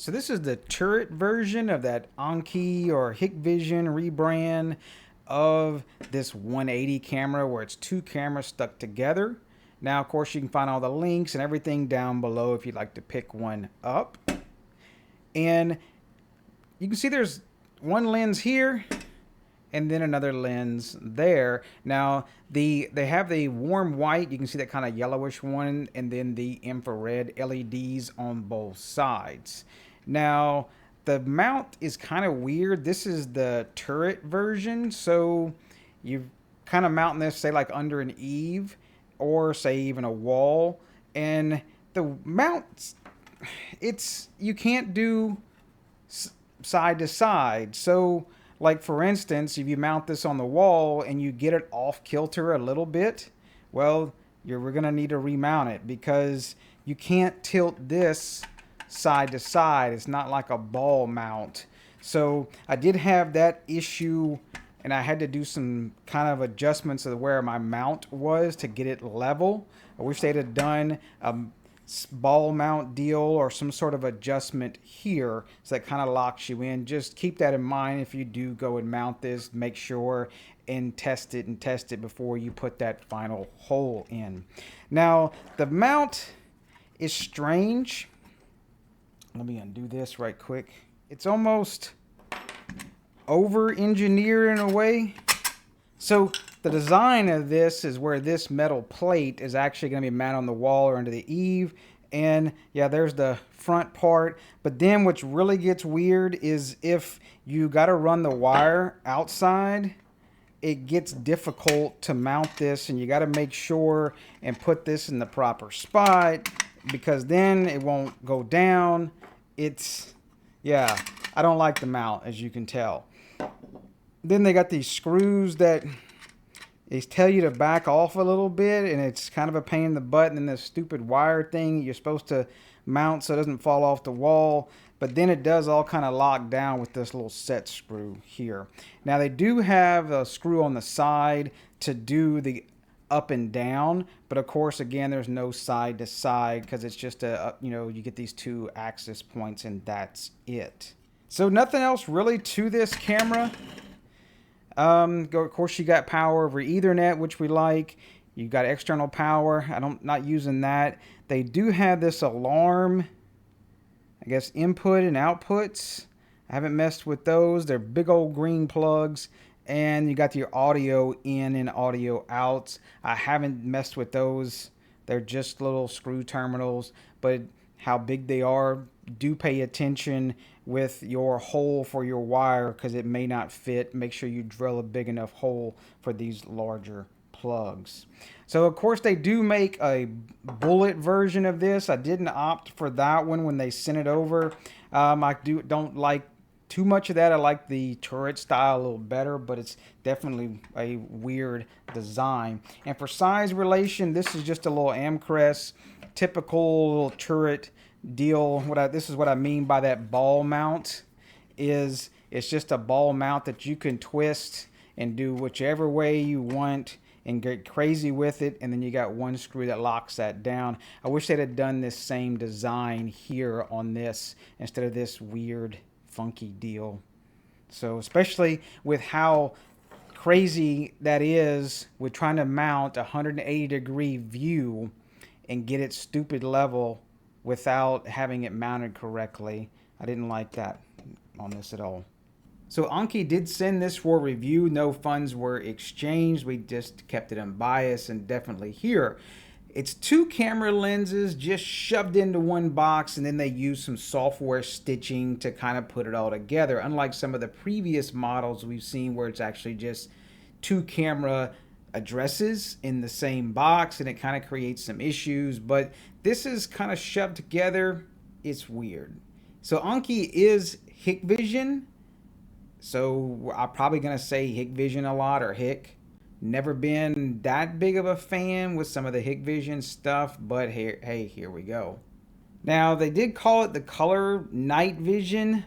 So this is the turret version of that Anki or Hikvision rebrand of this 180 camera where it's two cameras stuck together. Now, of course, you can find all the links and everything down below if you'd like to pick one up. And you can see there's one lens here and then another lens there. Now, they have the warm white, you can see that kind of yellowish one, and then the infrared LEDs on both sides. Now, the mount is kind of weird. This is the turret version, so you kind of mounting this, say, like under an eave, or say even a wall, and the mount, you can't do side to side. So like for instance, if you mount this on the wall and you get it off kilter a little bit, well, we're going to need to remount it because you can't tilt this side to side. It's not like a ball mount. So I did have that issue and I had to do some kind of adjustments of where my mount was to get it level. I wish they'd have done a ball mount deal or some sort of adjustment here so that kind of locks you in. Just keep that in mind if you do go and mount this. Make sure and test it before you put that final hole in. Now the mount is strange. Let me undo this right quick. It's almost over engineered in a way. So the design of this is where this metal plate is actually going to be mounted on the wall or under the eave. And yeah, there's the front part. But then what really gets weird is if you got to run the wire outside, it gets difficult to mount this, and you got to make sure and put this in the proper spot because then it won't go down. Yeah, I don't like the mount, as you can tell. Then they got these screws that they tell you to back off a little bit, and it's kind of a pain in the butt. And then this stupid wire thing you're supposed to mount so it doesn't fall off the wall. But then it does all kind of lock down with this little set screw here. Now they do have a screw on the side to do the up and down, but of course again there's no side to side because it's just you get these two axis points and that's it. So nothing else really to this camera. Of course you got power over Ethernet, which we like. You got external power. Not using that. They do have this alarm, I guess, input and outputs. I haven't messed with those. They're big old green plugs. And you got your audio in and audio out. I haven't messed with those. They're just little screw terminals, but how big they are, do pay attention with your hole for your wire because it may not fit. Make sure you drill a big enough hole for these larger plugs. So of course they do make a bullet version of this. I didn't opt for that one when they sent it over. I don't like too much of that. I like the turret style a little better, but it's definitely a weird design. And for size relation, this is just a little Amcrest typical little turret deal. This is what I mean by that ball mount. It's just a ball mount that you can twist and do whichever way you want and get crazy with it, and then you got one screw that locks that down. I wish they'd have done this same design here on this instead of this weird funky deal. So especially with how crazy that is with trying to mount a 180-degree view and get it stupid level without having it mounted correctly. I didn't like that on this at all. So Anki did send this for review. No funds were exchanged. We just kept it unbiased, and definitely here. It's two camera lenses just shoved into one box, and then they use some software stitching to kind of put it all together. Unlike some of the previous models we've seen where it's actually just two camera addresses in the same box, and it kind of creates some issues. But this is kind of shoved together. It's weird. So Anki is Hikvision. So I'm probably going to say Hikvision a lot, or Hik. Never been that big of a fan with some of the Hikvision stuff, but here we go. Now, they did call it the color night vision.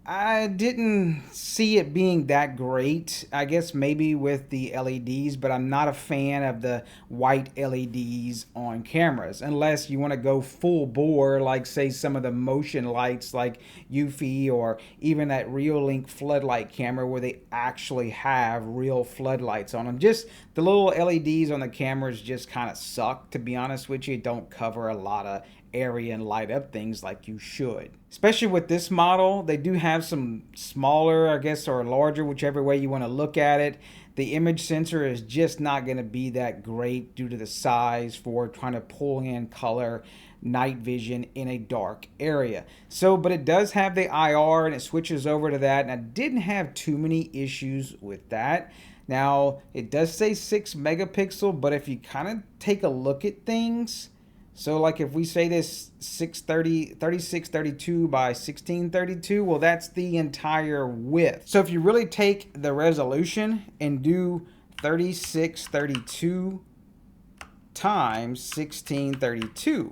I didn't see it being that great. I guess maybe with the LEDs, but I'm not a fan of the white LEDs on cameras unless you want to go full bore, like say some of the motion lights like Eufy or even that Reolink floodlight camera where they actually have real floodlights on them. Just the little LEDs on the cameras just kind of suck, to be honest with you. Don't cover a lot of area and light up things like you should. Especially with this model, they do have some smaller, I guess, or larger, whichever way you want to look at it. The image sensor is just not going to be that great due to the size for trying to pull in color night vision in a dark area. So, but it does have the IR and it switches over to that, and I didn't have too many issues with that. Now, it does say 6 megapixel, but if you kind of take a look at things, so like if we say this 3632 by 1632, well, that's the entire width. So if you really take the resolution and do 3632 times 1632,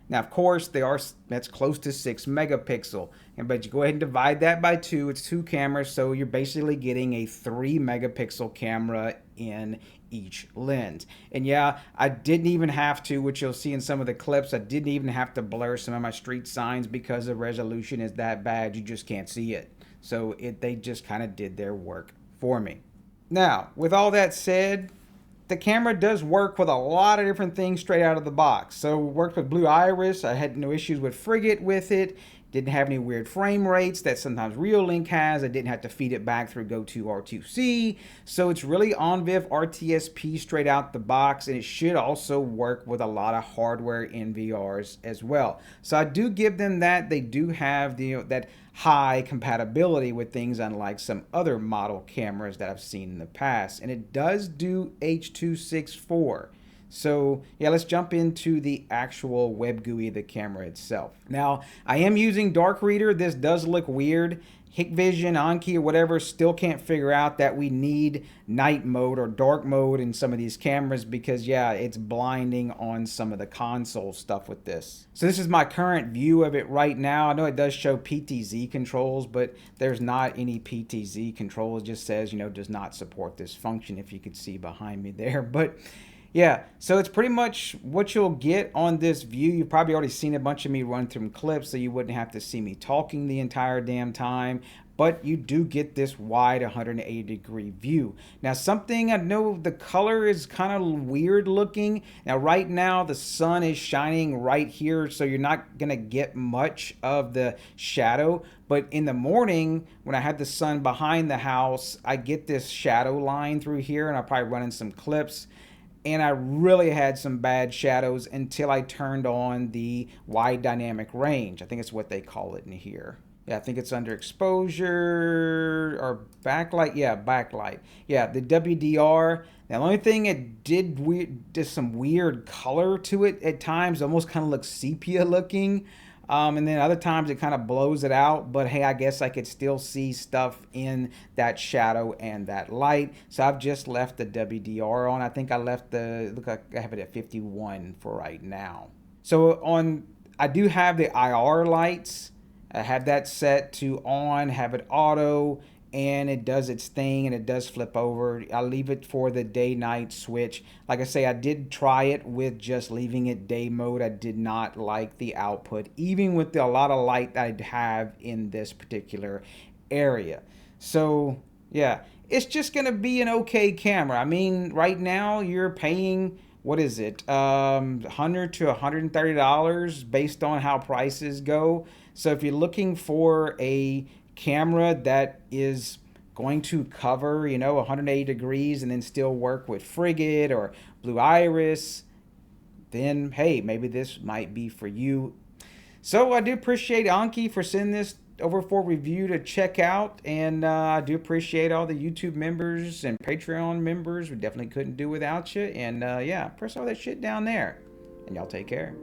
now, of course, that's close to 6 megapixel. But you go ahead and divide that by 2. It's 2 cameras, so you're basically getting a 3 megapixel camera in each lens. And yeah, I didn't even have to, which you'll see in some of the clips, I didn't even have to blur some of my street signs because the resolution is that bad. You just can't see it. So they just kind of did their work for me. Now, with all that said, the camera does work with a lot of different things straight out of the box. So it worked with Blue Iris. I had no issues with Frigate with it. Didn't have any weird frame rates that sometimes Reolink has. I didn't have to feed it back through GoTo R2C. So it's really OnViv RTSP straight out the box, and it should also work with a lot of hardware NVRs as well. So I do give them that. They do have that high compatibility with things unlike some other model cameras that I've seen in the past. And it does do H.264. So yeah, let's jump into the actual web GUI of the camera itself. Now, I am using Dark Reader. This does look weird. Hikvision, Anki, or whatever still can't figure out that we need night mode or dark mode in some of these cameras because, yeah, it's blinding on some of the console stuff with this. So this is my current view of it right now. I know it does show PTZ controls, but there's not any PTZ controls. It just says, does not support this function, if you could see behind me there. But yeah, so it's pretty much what you'll get on this view. You've probably already seen a bunch of me run through clips, so you wouldn't have to see me talking the entire damn time. But you do get this wide 180-degree view. Now, something I know, the color is kind of weird looking. Now, right now, the sun is shining right here, so you're not going to get much of the shadow. But in the morning, when I had the sun behind the house, I get this shadow line through here, and I'll probably run in some clips. And I really had some bad shadows until I turned on the wide dynamic range. I think it's what they call it in here. Yeah, I think it's under exposure or backlight. Yeah, backlight. Yeah, the WDR. Now, the only thing it did some weird color to it at times. Almost kind of looks sepia looking. And then other times it kind of blows it out, but hey, I guess I could still see stuff in that shadow and that light. So I've just left the WDR on. I think I left look like I have it at 51 for right now. So I do have the IR lights. I have that set to on, have it auto, and it does its thing and it does flip over. I'll leave it for the day-night switch. Like I say, I did try it with just leaving it day mode. I did not like the output, even with a lot of light that I have in this particular area. So yeah, it's just gonna be an okay camera. I mean, right now you're paying, what is it, $100 to $130 based on how prices go. So if you're looking for a camera that is going to cover 180 degrees and then still work with Frigate or Blue Iris, then hey, maybe this might be for you. So I do appreciate Anki for sending this over for review to check out, and I do appreciate all the YouTube members and Patreon members. We definitely couldn't do without you. And yeah, press all that shit down there, and y'all take care.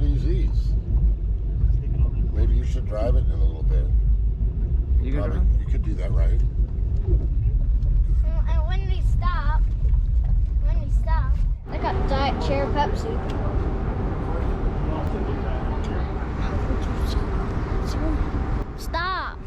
got EZs. Maybe you should drive it in a little bit. You can drive? You could do that, right? And when we stop, I got Diet Cherry Pepsi. Stop.